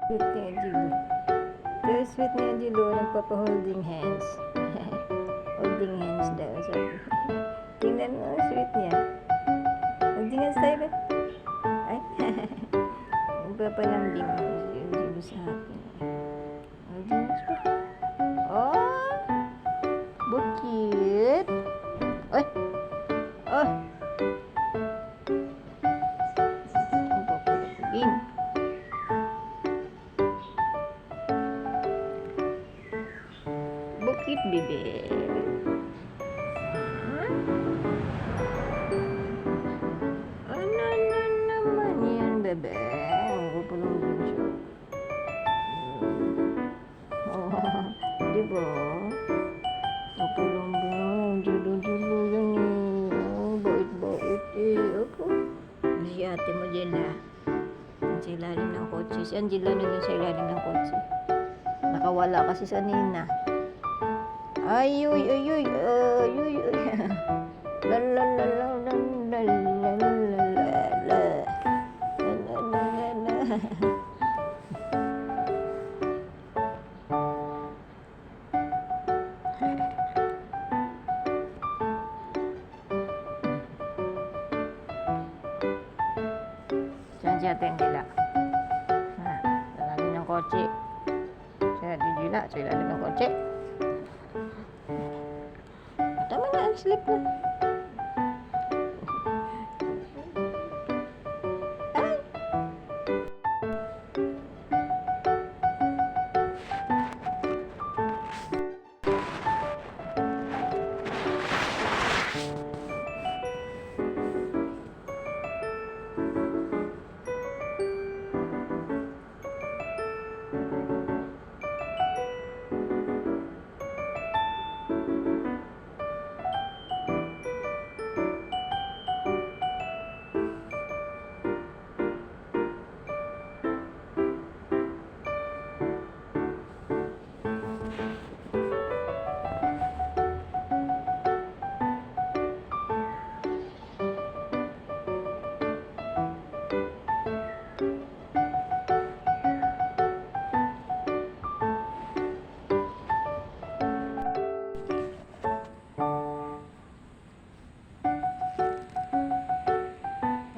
Sweet ni Angelo. Pero sweet ni Angelo, nagpapa-holding hands. Holding hands daw, sabi. Tingnan mo, sweet niya. Holding hands tayo ba? Ay, nagpapalambing mo si Angelo sa akin. Holding hands ba? Oh, bukit. Ay, oh. Ang papalambing. Bukit, bebe. Ano na naman yan, bebe? Papalambing siya. Oh, di ba? Papalambing. Julo-julo yan eh. Oh, bait-bait eh. Opo. Si ate mo, Jella. Sa ilalim ng kotse. Si Angela nandun sa ilalim ng kotse. Nakawala kasi sa Nina. Ay, uy, uy, uy, ay, uy, uy. La la la la la la la la la la. La la la la. Saan si Ate Angela? Ha, sa ilalim ng kotse. Si Ate Angela, sa ilalim ng kotse. Tama na, ang slip na. Ay!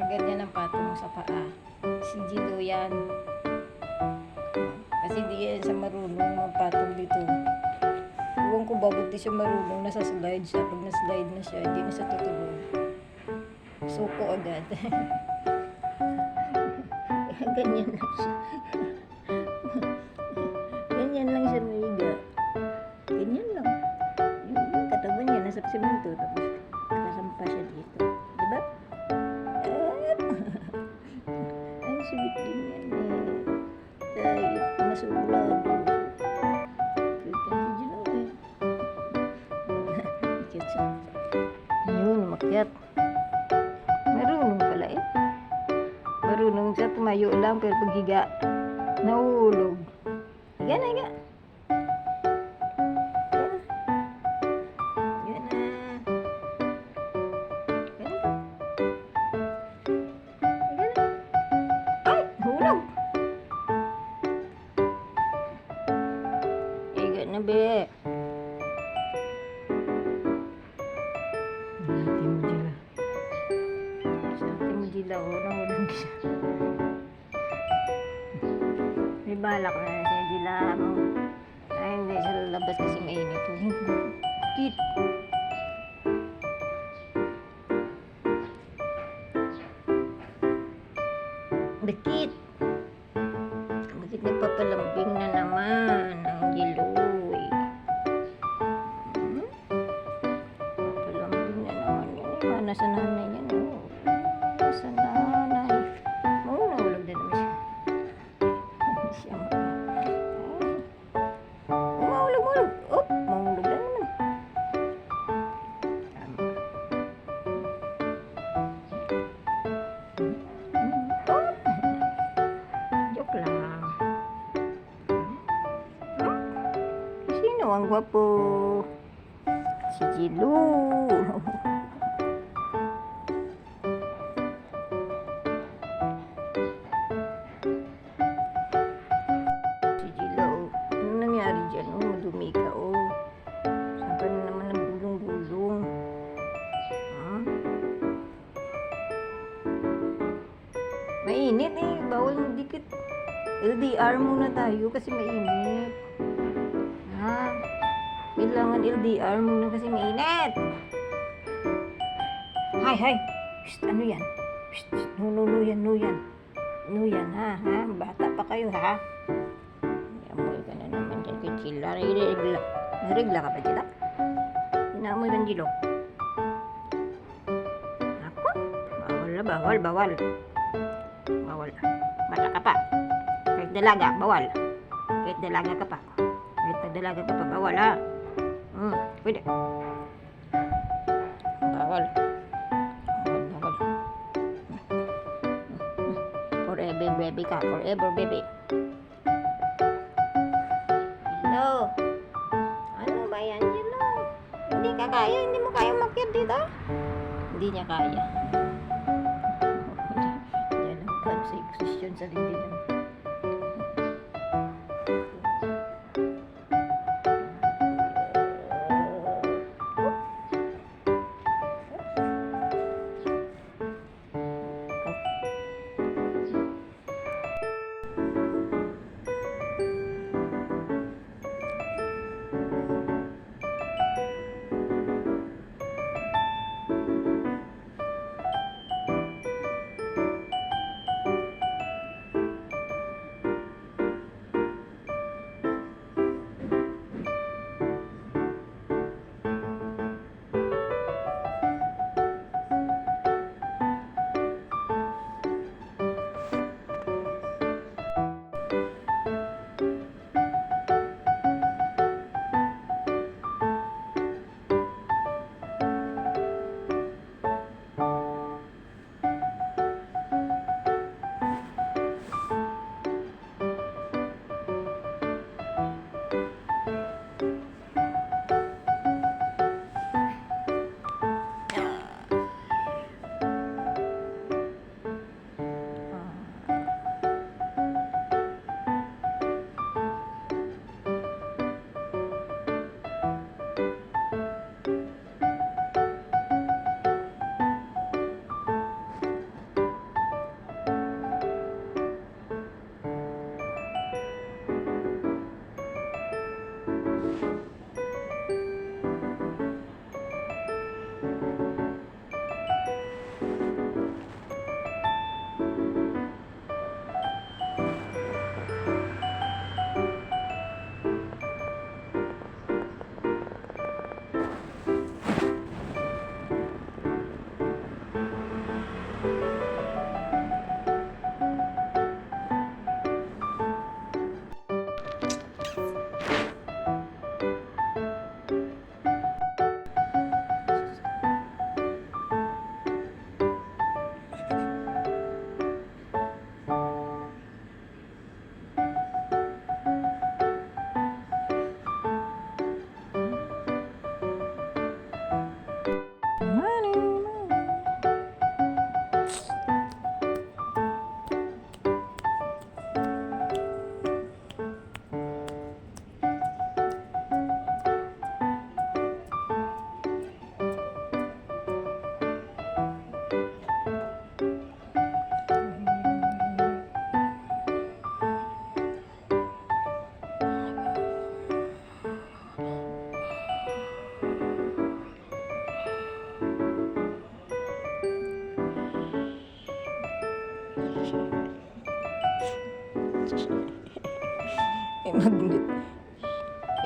Ganyan ang patong sa paa. Si Gilo yan. Kasi di yan siya marunong magpatong dito. Huwag ko ba, buti siya marunong. Nasa slide siya. Pag na-slide na siya, hindi na siya tutulog. Suko agad. Ganyan lang siya. Ganyan lang siya maiga. Ganyan lang. Yung katawan niya nasa simento. Tapos nakasampa siya dito. Diba? Ang sweet din yan eh. Kahit masublado. Sweet yan si Gino eh. Cute siya. Yun, umakyat. Marunong pala eh. Marunong siya, tumayo lang pero paghiga, nahulog. Higa na, higa. Higa na. Higa na. Ay, hulog. Higa na, be. Sa ate mo dila, nahulog siya. May balak na siya dila mo. Ay, hindi siya lalabas kasi mainit. Kit. Bakit? Bakit nagpapalambing na naman ang Giloy? Papalambing na naman yan. Mana sa nanay yan. Sa nanay. Nahulog din naman siya. Hindi siya mahulog, mahulog. Oh, mahulog na naman. Oh, joke lang. Sino ang gwapo? Si Gilo. LDR muna tayo kasi mainit. Ha? Kailangan LDR muna kasi mainit. Hay! Psst, ano yan? Psst, no yan. No yan, ha? Bata pa kayo, ha? Amoy ka na naman dyan kay Chila. Nagregla ka ba, Chila? Inaamoy ng Jilo. Ako? Bawal. Bata ka pa. Kahit dalaga, bawal. Kahit dalaga ka pa, bawal, ha? Pwede. Bawal. Forever baby ka. Forever baby. Hello? Ano ba yan, Hello? Hindi ka kaya? Hindi mo kaya makyat dito? Hindi niya kaya. Yan ang consistion sa dito niya.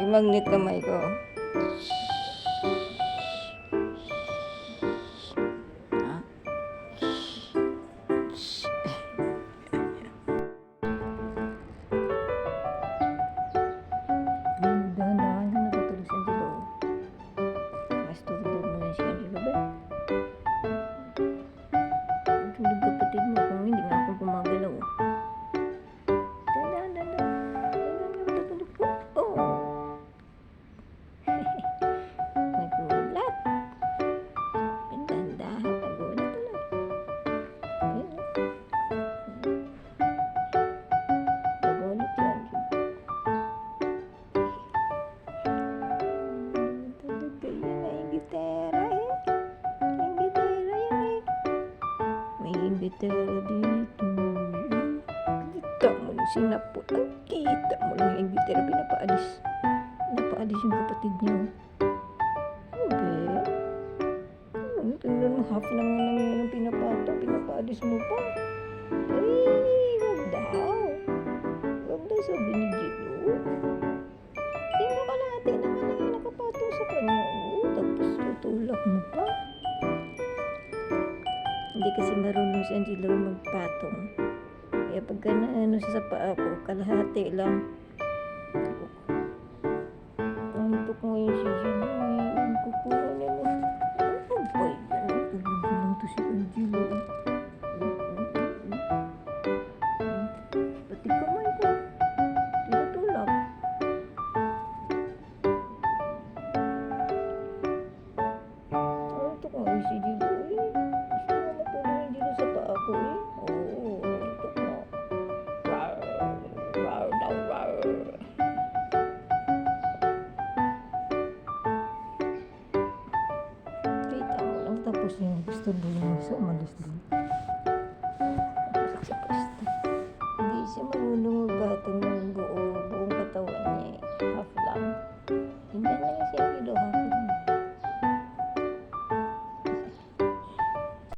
May magnet kamay ko. Ha? Dahan-dahan ka natutulog si Angelo. Mas tulog mo yan si Angelo ba? Tulog kapatid mo kung hindi nga akong gumagalaw. May imbitera dito. Kita mo sinapot. Ang kita mo lang yung therapy, napaalis yung kapatid niyo. Hindi. Ano, tingnan mo, half na nga lang yun ang pinapaalis mo pa. Ay, wag daw. Wag daw sabi ni Gilo. Tingnan ka natin na nga lang yung nakapatong sa kanya. Oh, tapos tutulak mo pa. Hindi kasi marunong si Angelo magpatong. Kaya pagka na ano siya sa paa ko, kalahati lang. Antok ngayon si Gilo. Ang kukuha nila. Ano ba yan? Tulog lang to si Angelo. Pati kamay ko. Tinutulak. Antok ngayon si Gilo. Gusto mo matulog yung Gilo sa paa ko eh. Oo, antok na. Rawr, rawr daw, rawr. Kita mo lang tapos yung gusto mo sa umalis din. Sa pwesto. Hindi siya marunong magbatong ng buong katawan niya eh. Half lang. Hindi na lang siya Gilo, half